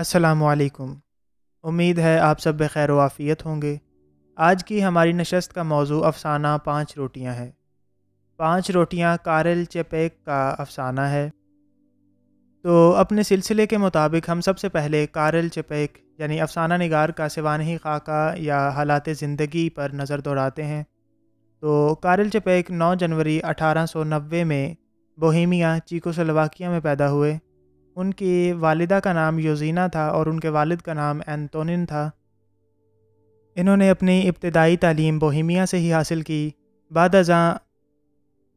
السلام علیکم۔ امید ہے آپ سب بخیر و عافیت ہوں گے۔ آج کی ہماری نشست کا موضوع افسانہ پانچ روٹیاں ہے۔ پانچ روٹیاں کارل چیپیک کا افسانہ ہے۔ تو اپنے سلسلے کے مطابق ہم سب سے پہلے کارل چیپیک یعنی افسانہ نگار کا سوانحی خاکہ یا حالات زندگی پر نظر دوڑاتے ہیں۔ تو کارل چیپیک 9 جنوری 1890 میں بوہیمیا چیکوسلواکیہ میں پیدا ہوئے۔ ان کی والدہ کا نام یوزینا تھا اور ان کے والد کا نام اینتونین تھا۔ انہوں نے اپنی ابتدائی تعلیم بوہیمیا سے ہی حاصل کی، بعد ازاں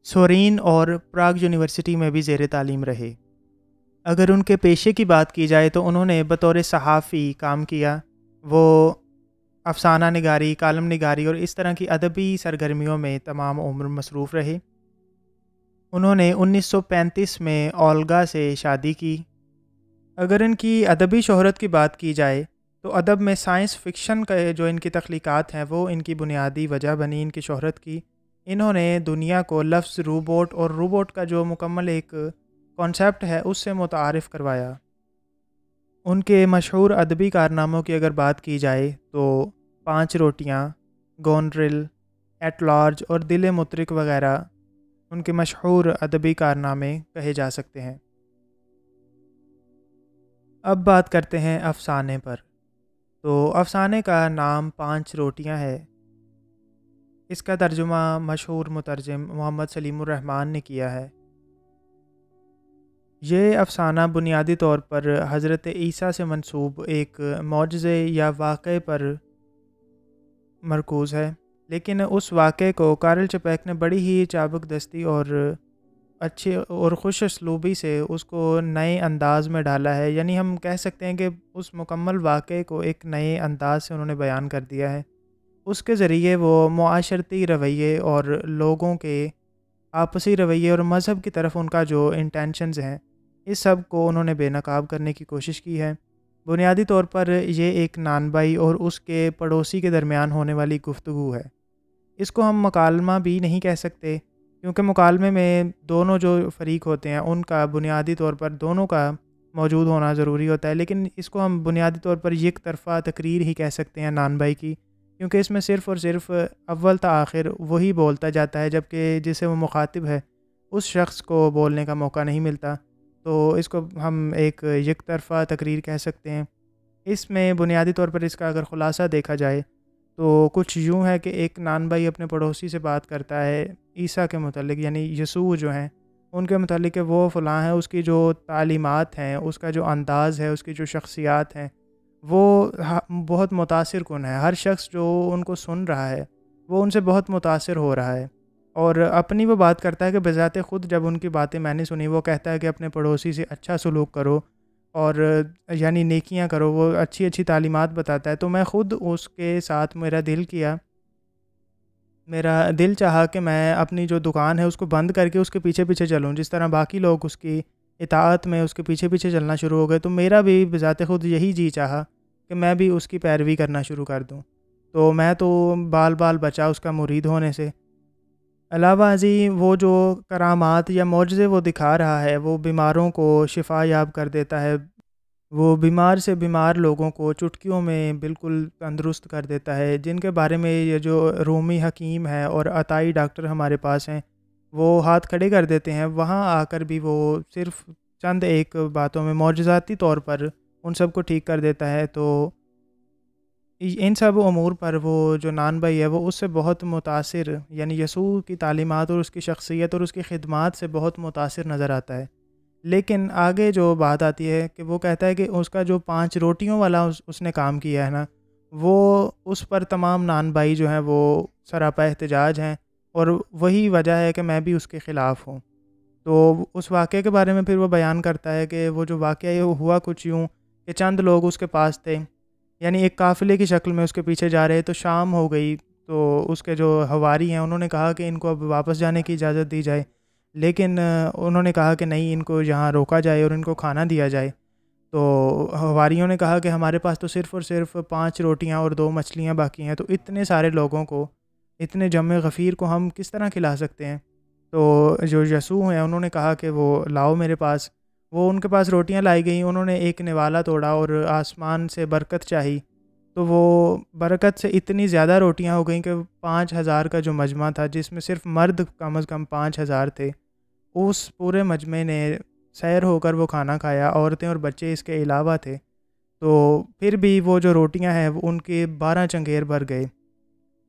سورین اور پراگ یونیورسٹی میں بھی زیر تعلیم رہے۔ اگر ان کے پیشے کی بات کی جائے تو انہوں نے بطور صحافی کام کیا۔ وہ افسانہ نگاری، کالم نگاری اور اس طرح کی ادبی سرگرمیوں میں تمام عمر مصروف رہے۔ انہوں نے 1935 میں اولگا سے شادی کی۔ اگر ان کی ادبی شہرت کی بات کی جائے تو ادب میں سائنس فکشن کا جو ان کی تخلیقات ہیں وہ ان کی بنیادی وجہ بنی ان کی شہرت کی۔ انہوں نے دنیا کو لفظ روبوٹ اور روبوٹ کا جو مکمل ایک کانسیپٹ ہے اس سے متعارف کروایا۔ ان کے مشہور ادبی کارناموں کی اگر بات کی جائے تو پانچ روٹیاں، گونڈرل، ایٹ لارج اور دل مترک وغیرہ ان کے مشہور ادبی کارنامے کہے جا سکتے ہیں۔ اب بات کرتے ہیں افسانے پر۔ تو افسانے کا نام پانچ روٹیاں ہے۔ اس کا ترجمہ مشہور مترجم محمد سلیم الرحمن نے کیا ہے۔ یہ افسانہ بنیادی طور پر حضرت عیسیٰ سے منسوب ایک معجزے یا واقعے پر مرکوز ہے، لیکن اس واقعے کو کارل چیپیک نے بڑی ہی چابک دستی اور اچھی اور خوش اسلوبی سے اس کو نئے انداز میں ڈالا ہے۔ یعنی ہم کہہ سکتے ہیں کہ اس مکمل واقعے کو ایک نئے انداز سے انہوں نے بیان کر دیا ہے۔ اس کے ذریعے وہ معاشرتی رویے اور لوگوں کے آپسی رویے اور مذہب کی طرف ان کا جو انٹینشنز ہیں اس سب کو انہوں نے بے نقاب کرنے کی کوشش کی ہے۔ بنیادی طور پر یہ ایک نانبائی اور اس کے پڑوسی کے درمیان ہونے والی گفتگو ہے۔ اس کو ہم مکالمہ بھی نہیں کہہ سکتے، کیونکہ مکالمے میں دونوں جو فریق ہوتے ہیں ان کا بنیادی طور پر دونوں کا موجود ہونا ضروری ہوتا ہے، لیکن اس کو ہم بنیادی طور پر یک طرفہ تقریر ہی کہہ سکتے ہیں نانبائی کی، کیونکہ اس میں صرف اور صرف اول تا آخر وہی بولتا جاتا ہے، جبکہ جسے وہ مخاطب ہے اس شخص کو بولنے کا موقع نہیں ملتا۔ تو اس کو ہم ایک یک طرفہ تقریر کہہ سکتے ہیں۔ اس میں بنیادی طور پر اس کا اگر خلاصہ دیکھا جائے تو کچھ یوں ہے کہ ایک نانبائی اپنے پڑوسی سے بات کرتا ہے عیسیٰ کے متعلق، یعنی یسوع جو ہیں ان کے متعلق کہ وہ فلاں ہیں، اس کی جو تعلیمات ہیں، اس کا جو انداز ہے، اس کی جو شخصیات ہیں وہ بہت متاثر کن ہے۔ ہر شخص جو ان کو سن رہا ہے وہ ان سے بہت متاثر ہو رہا ہے، اور اپنی وہ بات کرتا ہے کہ بذات خود جب ان کی باتیں میں نے سنی، وہ کہتا ہے کہ اپنے پڑوسی سے اچھا سلوک کرو اور یعنی نیکیاں کرو، وہ اچھی اچھی تعلیمات بتاتا ہے۔ تو میں خود اس کے ساتھ میرا دل چاہا کہ میں اپنی جو دکان ہے اس کو بند کر کے اس کے پیچھے پیچھے چلوں، جس طرح باقی لوگ اس کی اطاعت میں اس کے پیچھے پیچھے چلنا شروع ہو گئے، تو میرا بھی بذات خود یہی جی چاہا کہ میں بھی اس کی پیروی کرنا شروع کر دوں۔ تو میں تو بال بال بچا اس کا مرید ہونے سے۔ علاوہ ازیں وہ جو کرامات یا معجزے وہ دکھا رہا ہے، وہ بیماروں کو شفا یاب کر دیتا ہے، وہ بیمار سے بیمار لوگوں کو چٹکیوں میں بالکل تندرست کر دیتا ہے، جن کے بارے میں یہ جو رومی حکیم ہے اور عطائی ڈاکٹر ہمارے پاس ہیں وہ ہاتھ کھڑے کر دیتے ہیں، وہاں آ کر بھی وہ صرف چند ایک باتوں میں معجزاتی طور پر ان سب کو ٹھیک کر دیتا ہے۔ تو ان سب امور پر وہ جو نانبائی ہے وہ اس سے بہت متاثر، یعنی یسوع کی تعلیمات اور اس کی شخصیت اور اس کی خدمات سے بہت متاثر نظر آتا ہے۔ لیکن آگے جو بات آتی ہے کہ وہ کہتا ہے کہ اس کا جو 5 روٹیوں والا اس نے کام کیا ہے نا، وہ اس پر تمام نانبائی جو ہیں وہ سراپا احتجاج ہیں، اور وہی وجہ ہے کہ میں بھی اس کے خلاف ہوں۔ تو اس واقعے کے بارے میں پھر وہ بیان کرتا ہے کہ وہ جو واقعہ ہے وہ ہوا کچھ یوں کہ چند لوگ اس کے پاس تھے، یعنی ایک قافلے کی شکل میں اس کے پیچھے جا رہے، تو شام ہو گئی، تو اس کے جو حواری ہیں انہوں نے کہا کہ ان کو اب واپس جانے کی اجازت دی جائے، لیکن انہوں نے کہا کہ نہیں، ان کو یہاں روکا جائے اور ان کو کھانا دیا جائے۔ تو حواریوں نے کہا کہ ہمارے پاس تو صرف اور صرف 5 روٹیاں اور 2 مچھلیاں باقی ہیں، تو اتنے سارے لوگوں کو، اتنے جمع غفیر کو ہم کس طرح کھلا سکتے ہیں؟ تو جو یسوع ہیں انہوں نے کہا کہ وہ لاؤ میرے پاس۔ وہ ان کے پاس روٹیاں لائی گئیں، انہوں نے ایک نوالا توڑا اور آسمان سے برکت چاہی، تو وہ برکت سے اتنی زیادہ روٹیاں ہو گئیں کہ 5,000 کا جو مجمع تھا، جس میں صرف مرد کم از کم 5,000 تھے، اس پورے مجمع نے سیر ہو کر وہ کھانا کھایا، عورتیں اور بچے اس کے علاوہ تھے۔ تو پھر بھی وہ جو روٹیاں ہیں وہ ان کے 12 چنگیر بھر گئے۔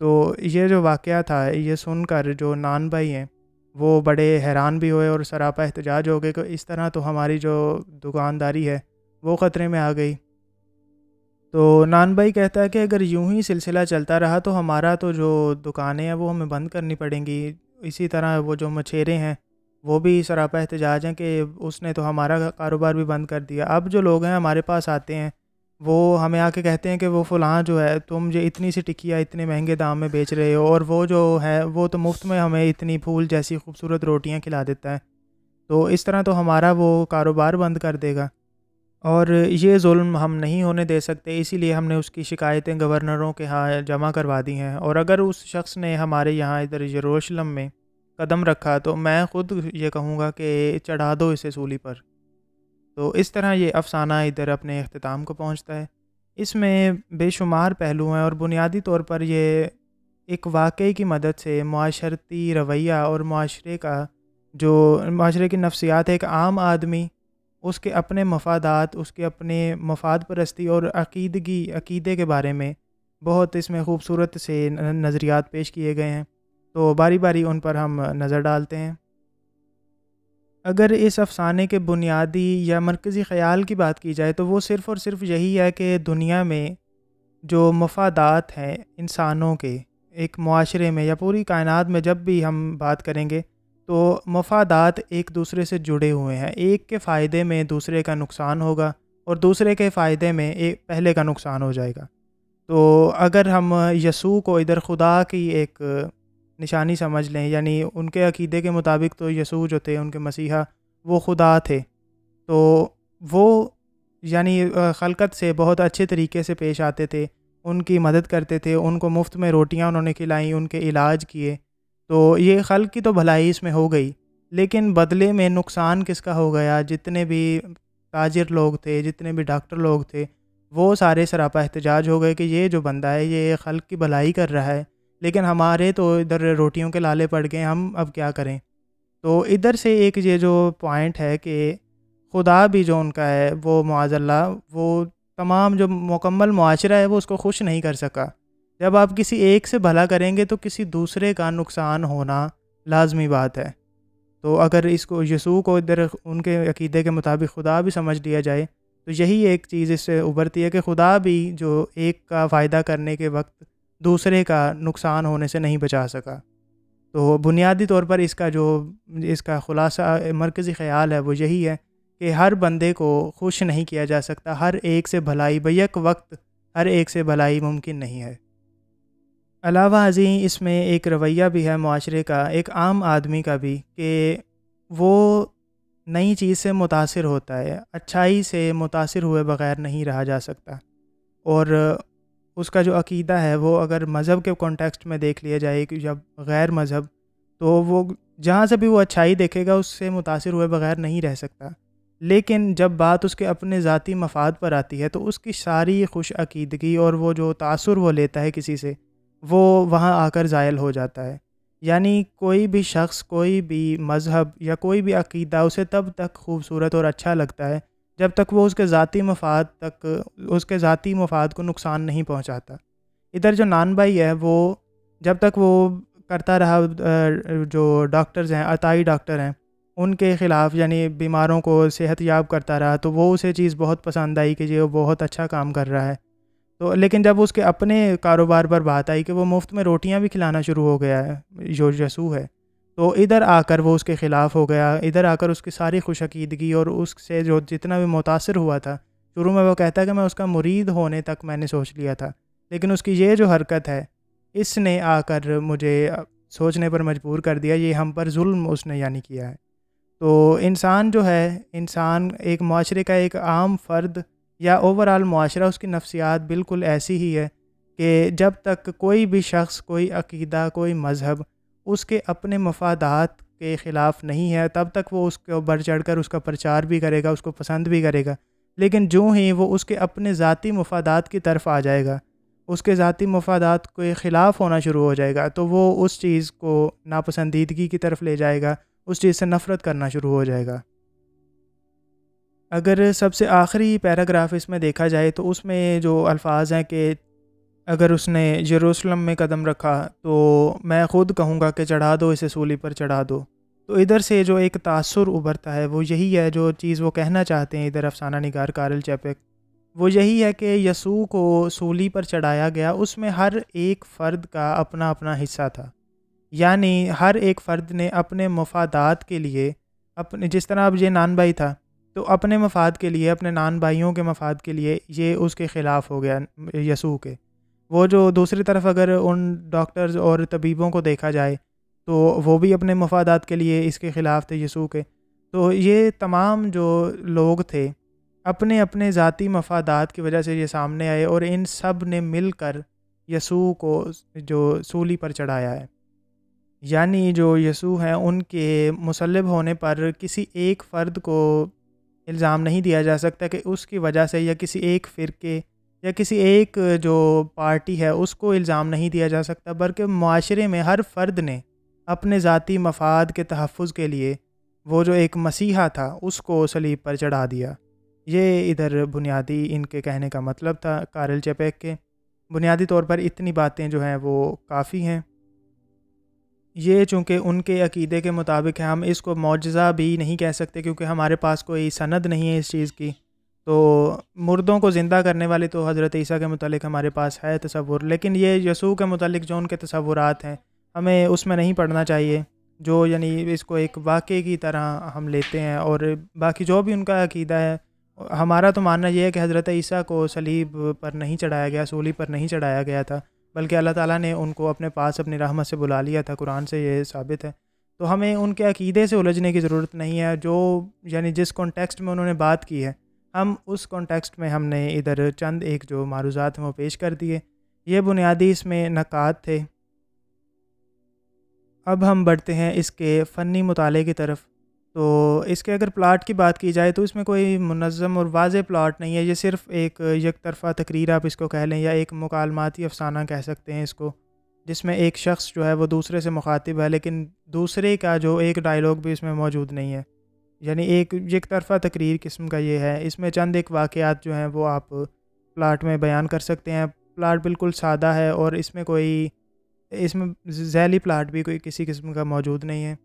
تو یہ جو واقعہ تھا، یہ سن کر جو نان بھائی ہیں وہ بڑے حیران بھی ہوئے اور سراپا احتجاج ہو گئے کہ اس طرح تو ہماری جو دکانداری ہے وہ خطرے میں آ گئی۔ تو نان بھائی کہتا ہے کہ اگر یوں ہی سلسلہ چلتا رہا تو ہمارا تو جو دکانیں ہیں وہ ہمیں بند کرنی پڑیں گی۔ اسی طرح وہ جو مچھیرے ہیں وہ بھی سراپا احتجاج ہیں کہ اس نے تو ہمارا کاروبار بھی بند کر دیا۔ اب جو لوگ ہیں ہمارے پاس آتے ہیں، وہ ہمیں آ کے کہتے ہیں کہ وہ فلاں جو ہے تم یہ اتنی سی ٹکیا اتنے مہنگے دام میں بیچ رہے ہو، اور وہ جو ہے وہ تو مفت میں ہمیں اتنی پھول جیسی خوبصورت روٹیاں کھلا دیتا ہے، تو اس طرح تو ہمارا وہ کاروبار بند کر دے گا، اور یہ ظلم ہم نہیں ہونے دے سکتے۔ اسی لیے ہم نے اس کی شکایتیں گورنروں کے ہاں جمع کروا دی ہیں، اور اگر اس شخص نے ہمارے یہاں ادھر یروشلم میں قدم رکھا تو میں خود یہ کہوں گا کہ چڑھا دو اسے سولی پر۔ تو اس طرح یہ افسانہ ادھر اپنے اختتام کو پہنچتا ہے۔ اس میں بے شمار پہلو ہیں، اور بنیادی طور پر یہ ایک واقعے کی مدد سے معاشرتی رویہ اور معاشرے کی نفسیات ہے۔ ایک عام آدمی، اس کے اپنے مفادات، اس کے اپنے مفاد پرستی اور عقیدے کے بارے میں بہت اس میں خوبصورت سے نظریات پیش کیے گئے ہیں، تو باری باری ان پر ہم نظر ڈالتے ہیں۔ اگر اس افسانے کے بنیادی یا مرکزی خیال کی بات کی جائے تو وہ صرف اور صرف یہی ہے کہ دنیا میں جو مفادات ہیں انسانوں کے، ایک معاشرے میں یا پوری کائنات میں جب بھی ہم بات کریں گے تو مفادات ایک دوسرے سے جڑے ہوئے ہیں۔ ایک کے فائدے میں دوسرے کا نقصان ہوگا، اور دوسرے کے فائدے میں پہلے کا نقصان ہو جائے گا۔ تو اگر ہم یسوع کو ادھر خدا کی ایک نشانی سمجھ لیں، یعنی ان کے عقیدے کے مطابق تو یسوع جو تھے، ان کے مسیحا، وہ خدا تھے، تو وہ یعنی خلقت سے بہت اچھے طریقے سے پیش آتے تھے، ان کی مدد کرتے تھے، ان کو مفت میں روٹیاں انہوں نے کھلائیں، ان کے علاج کیے، تو یہ خلق کی تو بھلائی اس میں ہو گئی، لیکن بدلے میں نقصان کس کا ہو گیا؟ جتنے بھی تاجر لوگ تھے، جتنے بھی ڈاکٹر لوگ تھے، وہ سارے سراپا احتجاج ہو گئے کہ یہ جو بندہ ہے یہ خلق کی بھلائی کر رہا ہے، لیکن ہمارے تو ادھر روٹیوں کے لالے پڑ گئے، ہم اب کیا کریں؟ تو ادھر سے ایک یہ جو پوائنٹ ہے کہ خدا بھی جو ان کا ہے وہ معاذ اللہ، وہ تمام جو مکمل معاشرہ ہے وہ اس کو خوش نہیں کر سکا۔ جب آپ کسی ایک سے بھلا کریں گے تو کسی دوسرے کا نقصان ہونا لازمی بات ہے۔ تو اگر اس کو یسوع کو ادھر ان کے عقیدے کے مطابق خدا بھی سمجھ لیا جائے تو یہی ایک چیز اس سے ابھرتی ہے کہ خدا بھی جو ایک کا فائدہ کرنے کے وقت دوسرے کا نقصان ہونے سے نہیں بچا سکا۔ تو بنیادی طور پر اس کا خلاصہ مرکزی خیال ہے وہ یہی ہے کہ ہر بندے کو خوش نہیں کیا جا سکتا، ہر ایک سے بھلائی بیک وقت ہر ایک سے بھلائی ممکن نہیں ہے۔ علاوہ ازیں اس میں ایک رویہ بھی ہے معاشرے کا، ایک عام آدمی کا بھی، کہ وہ نئی چیز سے متاثر ہوتا ہے، اچھائی سے متاثر ہوئے بغیر نہیں رہا جا سکتا، اور اس کا جو عقیدہ ہے وہ اگر مذہب کے کانٹیکسٹ میں دیکھ لیا جائے کہ جب غیر مذہب، تو وہ جہاں سے بھی وہ اچھائی دیکھے گا اس سے متاثر ہوئے بغیر نہیں رہ سکتا، لیکن جب بات اس کے اپنے ذاتی مفاد پر آتی ہے تو اس کی ساری خوش عقیدگی اور وہ جو تاثر وہ لیتا ہے کسی سے، وہ وہاں آ کر زائل ہو جاتا ہے۔ یعنی کوئی بھی شخص، کوئی بھی مذہب یا کوئی بھی عقیدہ اسے تب تک خوبصورت اور اچھا لگتا ہے جب تک وہ اس کے ذاتی مفاد کو نقصان نہیں پہنچاتا۔ ادھر جو نان بھائی ہے وہ جب تک وہ کرتا رہا جو ڈاکٹرز ہیں، عطائی ڈاکٹر ہیں، ان کے خلاف، یعنی بیماروں کو صحت یاب کرتا رہا، تو وہ اسے چیز بہت پسند آئی کہ یہ وہ بہت اچھا کام کر رہا ہے۔ تو لیکن جب اس کے اپنے کاروبار پر بات آئی کہ وہ مفت میں روٹیاں بھی کھلانا شروع ہو گیا ہے جو یسوع ہے، تو ادھر آ کر وہ اس کے خلاف ہو گیا۔ ادھر آ کر اس کی ساری خوش عقیدگی اور اس سے جو جتنا بھی متاثر ہوا تھا، شروع میں وہ کہتا ہے کہ میں اس کا مرید ہونے تک میں نے سوچ لیا تھا، لیکن اس کی یہ جو حرکت ہے اس نے آ کر مجھے سوچنے پر مجبور کر دیا، یہ ہم پر ظلم اس نے یعنی کیا ہے۔ تو انسان جو ہے، انسان ایک معاشرے کا ایک عام فرد یا اوورآل معاشرہ، اس کی نفسیات بالکل ایسی ہی ہے کہ جب تک کوئی بھی شخص، کوئی عقیدہ، کوئی مذہب اس کے اپنے مفادات کے خلاف نہیں ہے تب تک وہ اس کو بڑھ چڑھ کر اس کا پرچار بھی کرے گا، اس کو پسند بھی کرے گا، لیکن جو ہی وہ اس کے اپنے ذاتی مفادات کی طرف آ جائے گا، اس کے ذاتی مفادات کے خلاف ہونا شروع ہو جائے گا، تو وہ اس چیز کو ناپسندیدگی کی طرف لے جائے گا، اس چیز سے نفرت کرنا شروع ہو جائے گا۔ اگر سب سے آخری پیراگراف اس میں دیکھا جائے تو اس میں جو الفاظ ہیں کہ اگر اس نے یروشلم میں قدم رکھا تو میں خود کہوں گا کہ چڑھا دو اسے سولی پر چڑھا دو، تو ادھر سے جو ایک تاثر ابھرتا ہے وہ یہی ہے، جو چیز وہ کہنا چاہتے ہیں ادھر افسانہ نگار کارل چیپک، وہ یہی ہے کہ یسوع کو سولی پر چڑھایا گیا، اس میں ہر ایک فرد کا اپنا اپنا حصہ تھا، یعنی ہر ایک فرد نے اپنے مفادات کے لیے اپنے، جس طرح اب یہ نان بھائی تھا تو اپنے مفاد کے لیے، اپنے نان بھائیوں کے مفاد کے لیے یہ اس کے خلاف ہو گیا یسوع کے۔ وہ جو دوسری طرف اگر ان ڈاکٹرز اور طبیبوں کو دیکھا جائے تو وہ بھی اپنے مفادات کے لیے اس کے خلاف تھے یسوع کے، تو یہ تمام جو لوگ تھے اپنے اپنے ذاتی مفادات کی وجہ سے یہ سامنے آئے، اور ان سب نے مل کر یسوع کو جو سولی پر چڑھایا ہے، یعنی جو یسوع ہیں ان کے مصلب ہونے پر کسی ایک فرد کو الزام نہیں دیا جا سکتا کہ اس کی وجہ سے، یا کسی ایک فرقے یا کسی ایک جو پارٹی ہے اس کو الزام نہیں دیا جا سکتا، بلکہ معاشرے میں ہر فرد نے اپنے ذاتی مفاد کے تحفظ کے لیے وہ جو ایک مسیحا تھا اس کو صلیب پر چڑھا دیا۔ یہ ادھر بنیادی ان کے کہنے کا مطلب تھا کارل چیپیک کے۔ بنیادی طور پر اتنی باتیں جو ہیں وہ کافی ہیں۔ یہ چونکہ ان کے عقیدے کے مطابق ہے، ہم اس کو معجزہ بھی نہیں کہہ سکتے کیونکہ ہمارے پاس کوئی سند نہیں ہے اس چیز کی، تو مردوں کو زندہ کرنے والی تو حضرت عیسیٰ کے متعلق ہمارے پاس ہے تصور، لیکن یہ یسوع کے متعلق جو ان کے تصورات ہیں ہمیں اس میں نہیں پڑھنا چاہیے، جو یعنی اس کو ایک واقعے کی طرح ہم لیتے ہیں، اور باقی جو بھی ان کا عقیدہ ہے، ہمارا تو ماننا یہ ہے کہ حضرت عیسیٰ کو صلیب پر نہیں چڑھایا گیا، سولی پر نہیں چڑھایا گیا تھا، بلکہ اللہ تعالیٰ نے ان کو اپنے پاس اپنی رحمت سے بلا لیا تھا، قرآن سے یہ ثابت ہے۔ تو ہمیں ان کے عقیدے سے الجھنے کی ضرورت نہیں ہے، جو یعنی جس کانٹیکسٹ میں انہوں نے بات کی ہے ہم اس کانٹیکسٹ میں ہم نے ادھر چند ایک جو معروضات ہیں وہ پیش کر دیے۔ یہ بنیادی اس میں نکات تھے۔ اب ہم بڑھتے ہیں اس کے فنی مطالعے کی طرف۔ تو اس کے اگر پلاٹ کی بات کی جائے تو اس میں کوئی منظم اور واضح پلاٹ نہیں ہے، یہ صرف ایک یک طرفہ تقریر آپ اس کو کہہ لیں، یا ایک مکالماتی افسانہ کہہ سکتے ہیں اس کو، جس میں ایک شخص جو ہے وہ دوسرے سے مخاطب ہے، لیکن دوسرے کا جو ایک ڈائیلاگ بھی اس میں موجود نہیں ہے، یعنی ایک یک طرفہ تقریر قسم کا یہ ہے۔ اس میں چند ایک واقعات جو ہیں وہ آپ پلاٹ میں بیان کر سکتے ہیں۔ پلاٹ بالکل سادہ ہے، اور اس میں ذیلی پلاٹ بھی کوئی کسی قسم کا موجود نہیں ہے۔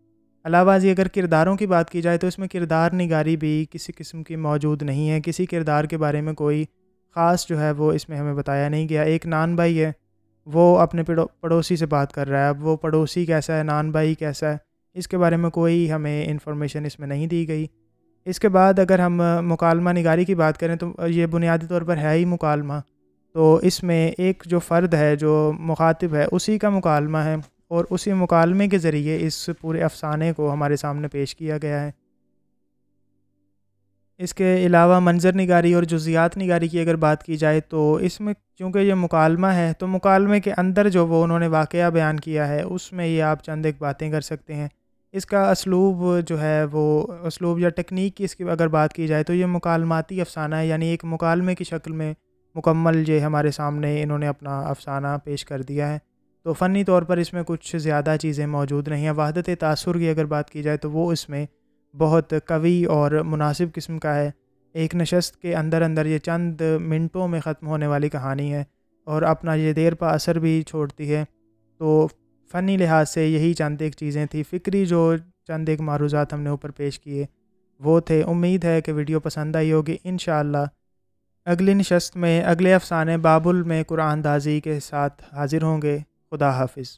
علاوہ ازیں اگر کرداروں کی بات کی جائے تو اس میں کردار نگاری بھی کسی قسم کی موجود نہیں ہے، کسی کردار کے بارے میں کوئی خاص جو ہے وہ اس میں ہمیں بتایا نہیں گیا۔ ایک نان بھائی ہے، وہ اپنے پڑوسی سے بات کر رہا ہے، اب وہ پڑوسی کیسا ہے، نان بھائی کیسا ہے، اس کے بارے میں کوئی ہمیں انفارمیشن اس میں نہیں دی گئی۔ اس کے بعد اگر ہم مکالمہ نگاری کی بات کریں تو یہ بنیادی طور پر ہے ہی مکالمہ، تو اس میں ایک جو فرد ہے جو مخاطب ہے اسی کا مکالمہ ہے، اور اسی مکالمے کے ذریعے اس پورے افسانے کو ہمارے سامنے پیش کیا گیا ہے۔ اس کے علاوہ منظر نگاری اور جزیات نگاری کی اگر بات کی جائے تو اس میں چونکہ یہ مکالمہ ہے تو مکالمے کے اندر جو وہ انہوں نے واقعہ بیان کیا ہے اس میں یہ آپ چند ایک باتیں کر سکتے ہیں۔ اس کا اسلوب جو ہے وہ اسلوب یا ٹیکنیک کی اس کی اگر بات کی جائے تو یہ مکالماتی افسانہ ہے، یعنی ایک مکالمے کی شکل میں مکمل یہ ہمارے سامنے انہوں نے اپنا افسانہ پیش کر دیا ہے۔ تو فنی طور پر اس میں کچھ زیادہ چیزیں موجود نہیں ہیں۔ وحدت تاثر کی اگر بات کی جائے تو وہ اس میں بہت قوی اور مناسب قسم کا ہے۔ ایک نشست کے اندر اندر یہ چند منٹوں میں ختم ہونے والی کہانی ہے، اور اپنا یہ دیر پا اثر بھی چھوڑتی ہے۔ تو فنی لحاظ سے یہی چند ایک چیزیں تھیں۔ فکری جو چند ایک معروضات ہم نے اوپر پیش کیے وہ تھے۔ امید ہے کہ ویڈیو پسند آئی ہوگی۔ انشاءاللہ اگلی نشست میں اگلے افسانے بابل میں قرآن اندازی کے ساتھ حاضر ہوں گے۔ خدا حافظ۔